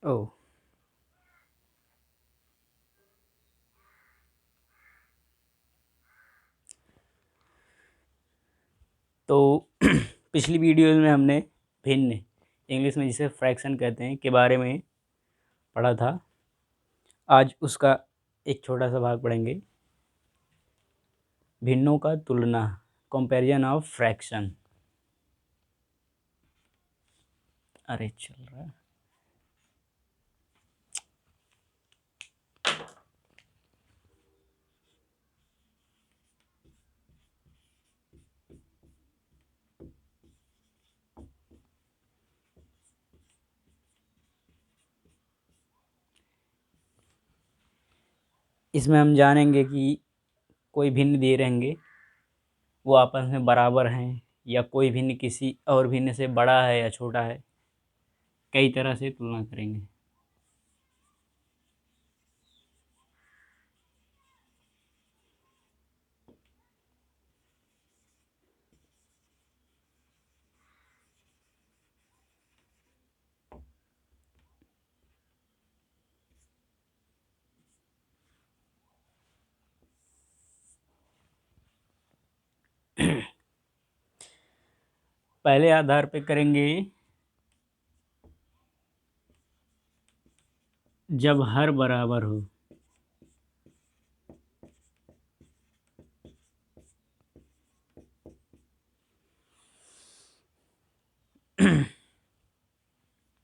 ओ तो पिछली वीडियो में हमने भिन्न, इंग्लिश में जिसे फ्रैक्शन कहते हैं, के बारे में पढ़ा था। आज उसका एक छोटा सा भाग पढ़ेंगे, भिन्नों का तुलना, कंपैरिजन ऑफ फ्रैक्शन। अरे चल रहा है। इसमें हम जानेंगे कि कोई भिन्न दिए रहेंगे, वो आपस में बराबर हैं, या कोई भिन्न किसी और भिन्न से बड़ा है या छोटा है। कई तरह से तुलना करेंगे। पहले आधार पे करेंगे जब हर बराबर हो।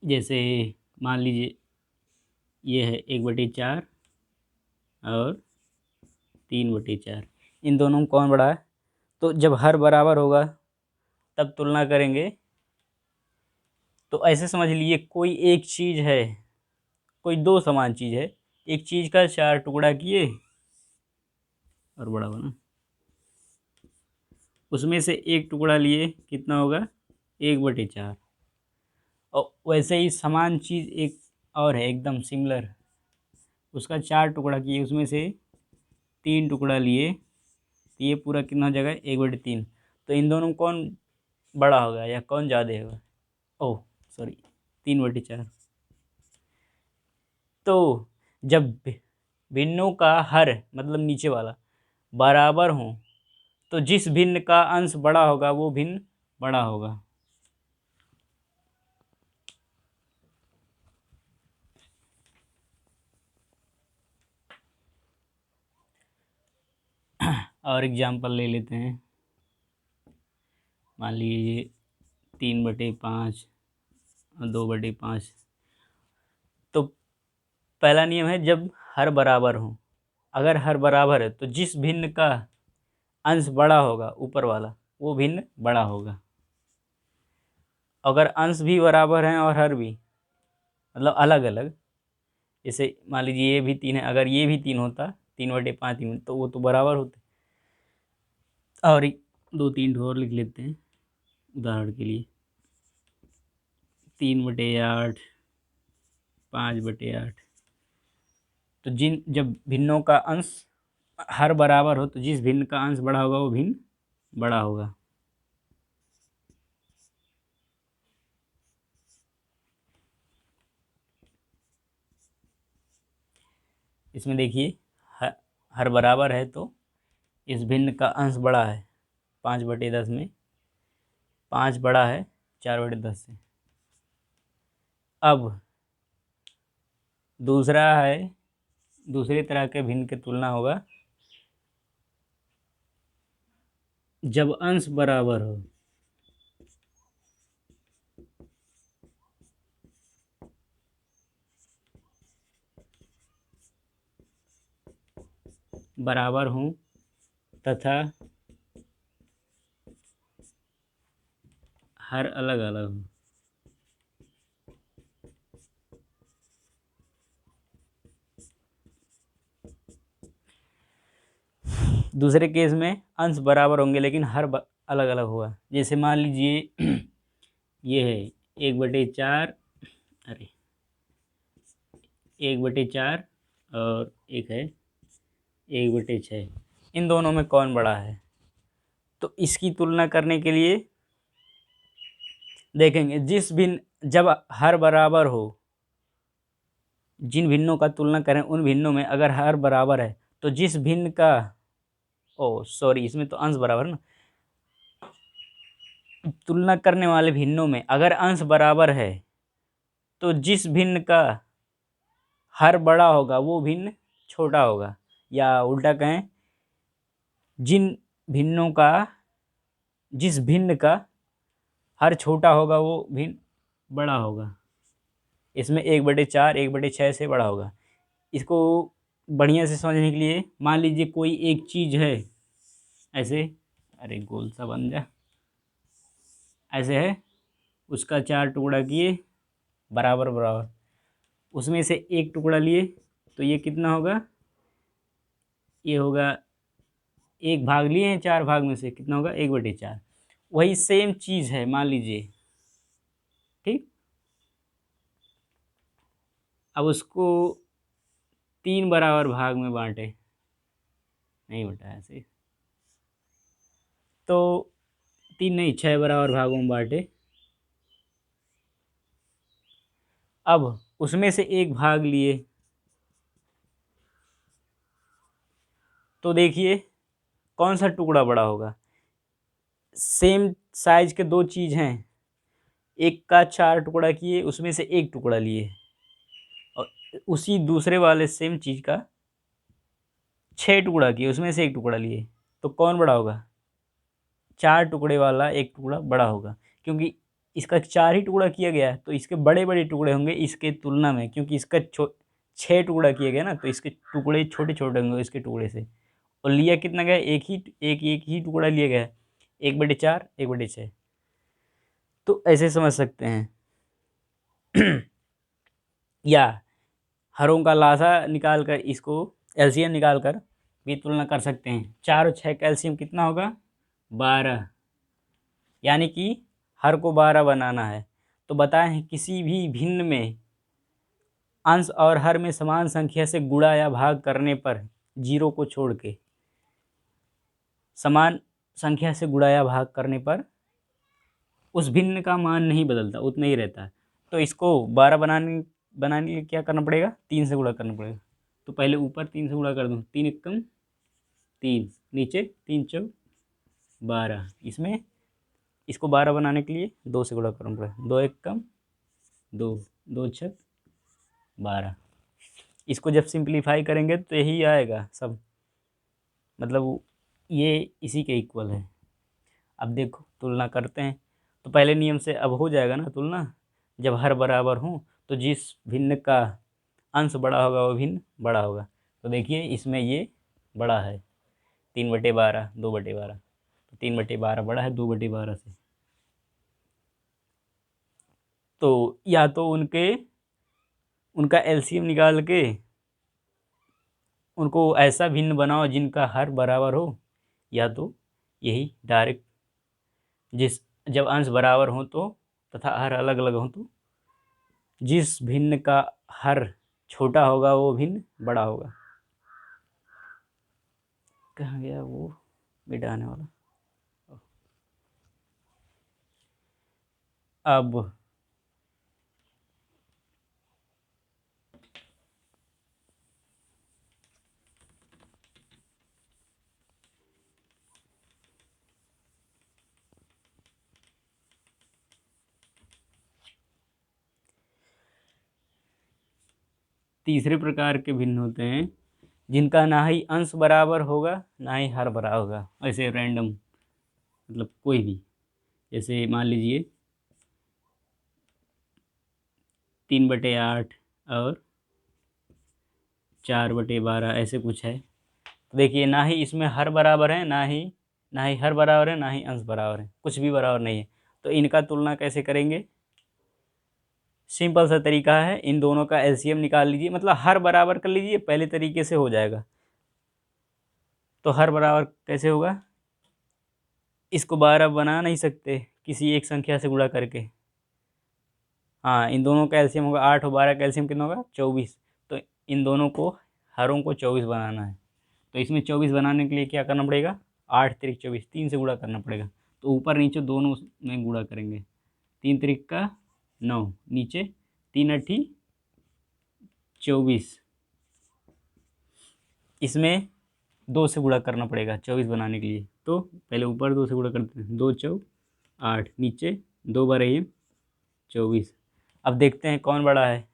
जैसे मान लीजिए ये है 1/4 और 3/4, इन दोनों में कौन बड़ा है? तो जब हर बराबर होगा तब तुलना करेंगे। तो ऐसे समझ लीजिए कोई एक चीज़ है, कोई दो समान चीज़ है, एक चीज़ का 4 टुकड़ा किए और बड़ा बना, उसमें से एक टुकड़ा लिए, कितना होगा? 1/4। और वैसे ही समान चीज़ एक और है एकदम सिमिलर, उसका 4 टुकड़ा किए, उसमें से 3 टुकड़ा लिए, तो ये पूरा कितना हो जाएगा? 1/3। तो इन दोनों में कौन बड़ा होगा या कौन ज़्यादा होगा? Oh sorry, 3/4। तो जब भिन्नों का हर मतलब नीचे वाला बराबर हो, तो जिस भिन्न का अंश बड़ा होगा वो भिन्न बड़ा होगा। और एग्जाम्पल ले लेते हैं। मान लीजिए 3/5 और 2/5। तो पहला नियम है जब हर बराबर हो। अगर हर बराबर है तो जिस भिन्न का अंश बड़ा होगा ऊपर वाला, वो भिन्न बड़ा होगा। अगर अंश भी बराबर हैं और हर भी मतलब अलग अलग, जैसे मान लीजिए ये भी 3 है, अगर ये भी 3 होता, 3/5 3, तो वो तो बराबर होते। और 2-3 और लिख लेते हैं उदाहरण के लिए। 3/8, 5/8। तो जब भिन्नों का अंश हर बराबर हो, तो जिस भिन्न का अंश बड़ा होगा वो भिन्न बड़ा होगा। इसमें देखिए हर बराबर है तो इस भिन्न का अंश बड़ा है 5/10 में, 5 बड़ा है 4/10 से। अब दूसरा है, दूसरी तरह के भिन्न की तुलना होगा जब अंश बराबर हो। बराबर हूँ तथा हर अलग अलग हूँ। दूसरे केस में अंश बराबर होंगे लेकिन हर अलग अलग हुआ। जैसे मान लीजिए ये है 1/4, अरे 1/4 और एक है 1/6। इन दोनों में कौन बड़ा है? तो इसकी तुलना करने के लिए देखेंगे जिस भिन्न, जब हर बराबर हो जिन भिन्नों का तुलना करें उन भिन्नों में अगर हर बराबर है तो जिस भिन्न का इसमें तो अंश बराबर ना। तुलना करने वाले भिन्नों में अगर अंश बराबर है तो जिस भिन्न का हर बड़ा होगा वो भिन्न छोटा होगा, या उल्टा कहें जिन भिन्नों का जिस भिन्न का हर छोटा होगा वो भिन्न बड़ा होगा। इसमें 1/4 1/6 से बड़ा होगा। इसको बढ़िया से समझने के लिए मान लीजिए कोई एक चीज़ है ऐसे, अरे गोल सा बन जा, ऐसे है, उसका 4 टुकड़ा किए बराबर बराबर, उसमें से एक टुकड़ा लिए तो ये कितना होगा, ये होगा 1 भाग लिए हैं 4 भाग में से कितना होगा 1/4। वही सेम चीज़ है मान लीजिए, ठीक। अब उसको 3 बराबर भाग में बांटे, नहीं बटा ऐसे, तो 3 नहीं 6 बराबर भागों में बांटे। अब उसमें से एक भाग लिए तो देखिए कौन सा टुकड़ा बड़ा होगा। सेम साइज के दो चीज़ हैं, एक का 4 टुकड़ा किए उसमें से एक टुकड़ा लिए, और उसी दूसरे वाले सेम चीज़ का 6 टुकड़ा किए उसमें से एक टुकड़ा लिए, तो कौन बड़ा होगा, 4 टुकड़े वाला एक टुकड़ा बड़ा होगा, क्योंकि इसका 4 ही टुकड़ा किया गया है तो इसके बड़े बड़े टुकड़े होंगे इसके तुलना में, क्योंकि इसका 6 टुकड़ा किया गया ना, तो इसके टुकड़े छोटे छोटे होंगे इसके टुकड़े से। और लिया कितना गया, एक ही टुकड़ा लिया गया है, 1/4 1/6। तो ऐसे समझ सकते हैं। या हरों का लासा निकाल कर इसको एलसीएम निकाल कर भी तुलना कर सकते हैं। 4 और 6 का एलसीएम कितना होगा 12, यानी कि हर को 12 बनाना है। तो बताएं किसी भी भिन्न में अंश और हर में समान संख्या से गुणा या भाग करने पर, जीरो को छोड़ के समान संख्या से गुणा या भाग करने पर उस भिन्न का मान नहीं बदलता, उतना ही रहता है। तो इसको 12 बनाने के लिए क्या करना पड़ेगा, 3 से गुणा करना पड़ेगा। तो पहले ऊपर 3 से गुणा कर दूँ, 3 एकम 3, नीचे 3 चौक 12, इसमें इसको 12 बनाने के लिए 2 से गुणा करना पड़ेगा, 2 एकम 2, 2 छक 12। इसको जब सिंप्लीफाई करेंगे तो यही आएगा सब, मतलब ये इसी के इक्वल है। अब देखो तुलना करते हैं, तो पहले नियम से अब हो जाएगा ना तुलना, जब हर बराबर हों तो जिस भिन्न का अंश बड़ा होगा वो भिन्न बड़ा होगा। तो देखिए इसमें ये बड़ा है 3/12 2/12, तो 3/12 बड़ा है 2/12 से। तो या तो उनका एलसीएम निकाल के उनको ऐसा भिन्न बनाओ जिनका हर बराबर हो, या तो यही डायरेक्ट जब अंश बराबर हो तो तथा हर अलग अलग हो तो जिस भिन्न का हर छोटा होगा वो भिन्न बड़ा होगा। कहाँ गया वो मिटाने वाला। अब तीसरे प्रकार के भिन्न होते हैं जिनका ना ही अंश बराबर होगा ना ही हर बराबर होगा, ऐसे रैंडम, मतलब कोई भी, जैसे मान लीजिए 3/8 और 4/12 ऐसे कुछ है। तो देखिए ना ही इसमें हर बराबर है ना ही हर बराबर है ना ही अंश बराबर है, कुछ भी बराबर नहीं है। तो इनका तुलना कैसे करेंगे, सिंपल सा तरीका है, इन दोनों का एलसीएम निकाल लीजिए, मतलब हर बराबर कर लीजिए, पहले तरीके से हो जाएगा। तो हर बराबर कैसे होगा, इसको 12 बना नहीं सकते किसी एक संख्या से गुणा करके। हाँ, इन दोनों का एलसीएम होगा 8 और 12 का एलसीएम कितना होगा 24। तो इन दोनों को हरों को 24 बनाना है, तो इसमें 24 बनाने के लिए क्या करना पड़ेगा, 8 त्रिक 24 3 से गुणा करना पड़ेगा। तो ऊपर नीचे दोनों में गुणा करेंगे, 3 त्रिक का 9, नीचे 3 अट्ठी 24, इसमें 2 से गुणा करना पड़ेगा 24 बनाने के लिए। तो पहले ऊपर 2 से गुणा करते हैं, 2 चौक 8, नीचे 2 बारह 24। अब देखते हैं कौन बड़ा है,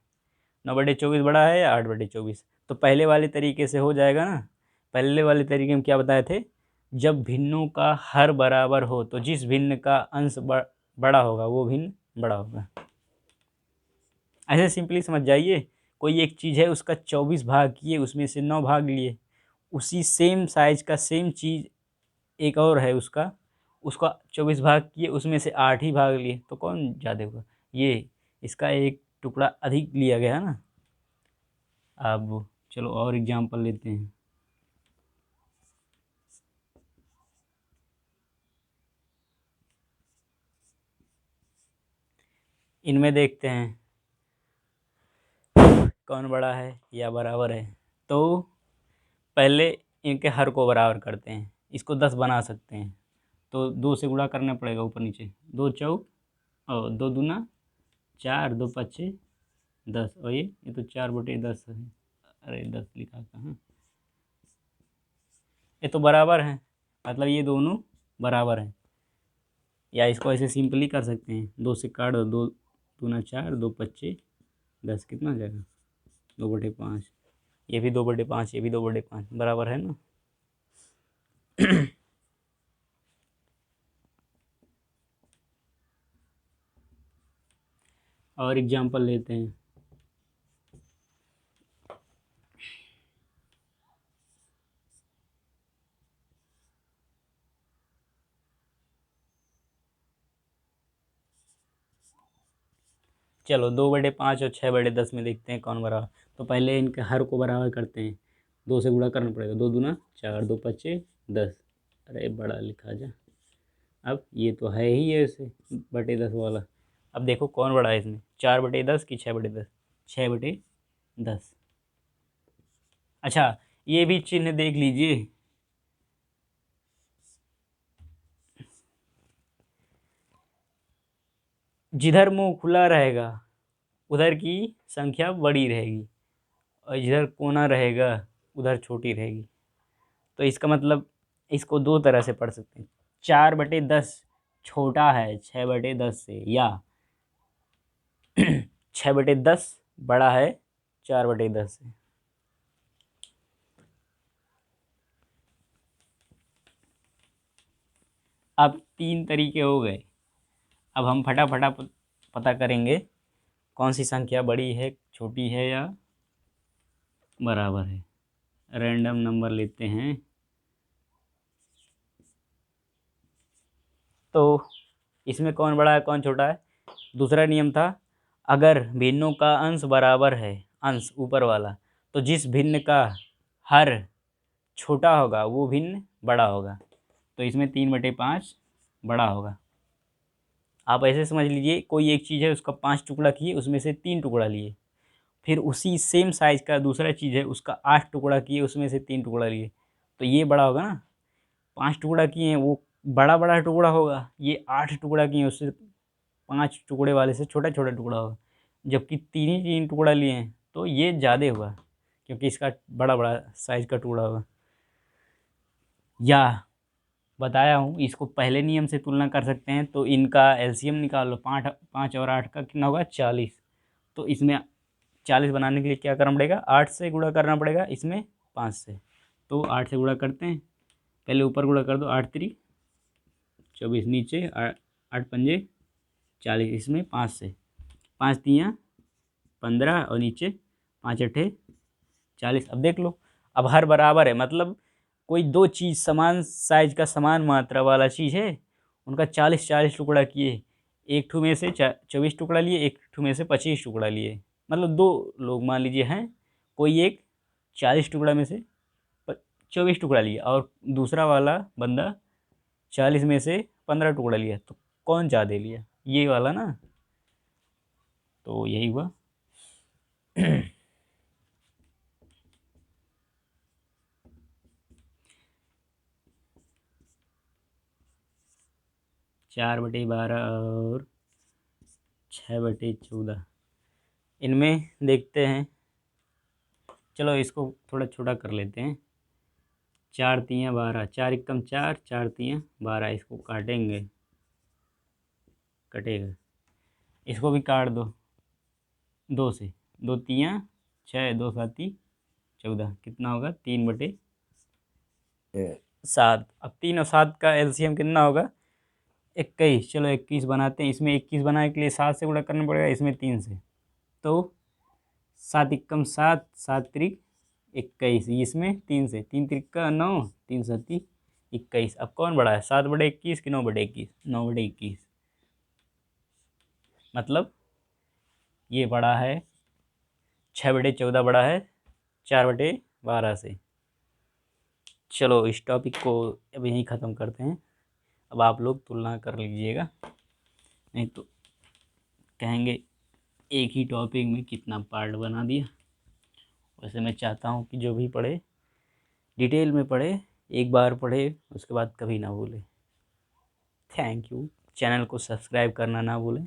9/24 बड़ा है या 8/24। तो पहले वाले तरीके से हो जाएगा ना। पहले वाले तरीके में क्या बताए थे, जब भिन्नों का हर बराबर हो तो जिस भिन्न का अंश बड़ा होगा वो भिन्न बड़ा होगा। ऐसे सिंपली समझ जाइए, कोई एक चीज़ है उसका 24 भाग किए, उसमें से 9 भाग लिए। उसी सेम साइज का सेम चीज़ एक और है, उसका 24 भाग किए, उसमें से 8 ही भाग लिए, तो कौन ज़्यादा होगा? ये इसका एक टुकड़ा अधिक लिया गया है ना। अब चलो और एग्जांपल लेते हैं। इनमें देखते हैं कौन बड़ा है या बराबर है। तो पहले इनके हर को बराबर करते हैं, इसको 10 बना सकते हैं। तो 2 से गुणा करना पड़ेगा ऊपर नीचे, 2 चौक और 2 दूना 4, 2 पच्चे 10, और ये तो 4/10 है। अरे 10 लिखा कहाँ, ये तो बराबर है, मतलब ये दोनों बराबर हैं। या इसको ऐसे सिंपली कर सकते हैं, 2 से काट दो, 2 दूना 4, 2 पच्चे 10, कितना हो जाएगा 2/5। ये भी 2/5, ये भी 2/5, बराबर है ना। और एग्जांपल लेते हैं। चलो 2/5 और 6/10 में देखते हैं कौन बराबर। तो पहले इनके हर को बराबर करते हैं, 2 से गुणा करना पड़ेगा, 2 दूना 4, 2 पच्चे 10। अरे बड़ा लिखा जा। अब ये तो है ही ऐसे बटे 10 वाला। अब देखो कौन बड़ा है इसमें, 4/10 कि 6/10? 6/10। अच्छा, ये भी चिन्ह देख लीजिए, जिधर मुंह खुला रहेगा उधर की संख्या बड़ी रहेगी, और जिधर कोना रहेगा उधर छोटी रहेगी। तो इसका मतलब इसको दो तरह से पढ़ सकते हैं, 4/10 छोटा है 6/10 से, या 6/10 बड़ा है 4/10 से। अब 3 तरीके हो गए। अब हम फटाफटा पता करेंगे कौन सी संख्या बड़ी है, छोटी है या बराबर है। रैंडम नंबर लेते हैं। तो इसमें कौन बड़ा है कौन छोटा है? दूसरा नियम था, अगर भिन्नों का अंश बराबर है, अंश ऊपर वाला, तो जिस भिन्न का हर छोटा होगा वो भिन्न बड़ा होगा। तो इसमें 3/5 बड़ा होगा। आप ऐसे समझ लीजिए, कोई एक चीज़ है उसका 5 टुकड़ा किए, उसमें से 3 टुकड़ा लिए। फिर उसी सेम साइज़ का दूसरा चीज़ है, उसका 8 टुकड़ा किए, उसमें से 3 टुकड़ा लिए। तो ये बड़ा होगा ना। 5 टुकड़ा किए हैं वो बड़ा बड़ा टुकड़ा होगा, ये 8 टुकड़ा किए हैं उससे 5 टुकड़े वाले से छोटा छोटा टुकड़ा होगा। जबकि 3 ही 3 टुकड़ा लिए हैं तो ये ज़्यादा होगा, क्योंकि इसका बड़ा बड़ा साइज़ का टुकड़ा होगा। या बताया हूँ, इसको पहले नियम से तुलना कर सकते हैं। तो इनका एलसीएम निकाल लो, 5 और 8 का कितना होगा 40। तो इसमें 40 बनाने के लिए क्या करना पड़ेगा, 8 से गुणा करना पड़ेगा, इसमें 5 से। तो 8 से गुणा करते हैं, पहले ऊपर गुणा कर दो, 8 3 24, नीचे 8 पंजे 40, इसमें 5 से, 5 तियाँ 15 और नीचे 5 अट्ठे 40। अब देख लो, अब हर बराबर है, मतलब कोई दो चीज़ समान साइज का समान मात्रा वाला चीज़ है, उनका 40-40 टुकड़ा किए, एक ठू में से 24 टुकड़ा लिए, एक ठू में से 25 टुकड़ा लिए। मतलब दो लोग मान लीजिए हैं, कोई एक 40 टुकड़ा में से 24 टुकड़ा लिया, और दूसरा वाला बंदा 40 में से 15 टुकड़ा लिया। तो कौन ज़्यादा लिया, ये वाला ना। तो यही हुआ। 4/12 और 6/14, इनमें देखते हैं चलो इसको थोड़ा छोटा कर लेते हैं। 4 तियाँ 12, 4 एकम 4, 4 तियाँ 12, इसको काटेंगे, कटेगा। इसको भी काट दो 2 से, 2 तियाँ 6, 2 साती 14, कितना होगा 3/7। अब 3 और 7 का एलसीएम कितना होगा 21। चलो 21 बनाते हैं। इसमें 21 बनाने के लिए 7 से गुणा करना पड़ेगा, इसमें 3 से। तो 7 एकम 7, 7 त्रिक 21, इसमें 3 से, 3 त्रिक 9, 3 साती 21। अब कौन बड़ा है, 7/21 कि 9/21? 9/21। मतलब ये बड़ा है, 6/14 बड़ा है 4/12 से। चलो इस टॉपिक को अब यहीं ख़त्म करते हैं। अब आप लोग तुलना कर लीजिएगा, नहीं तो कहेंगे एक ही टॉपिक में कितना पार्ट बना दिया। वैसे मैं चाहता हूँ कि जो भी पढ़े डिटेल में पढ़े, एक बार पढ़े उसके बाद कभी ना भूले। Thank you. चैनल को सब्सक्राइब करना ना भूलें।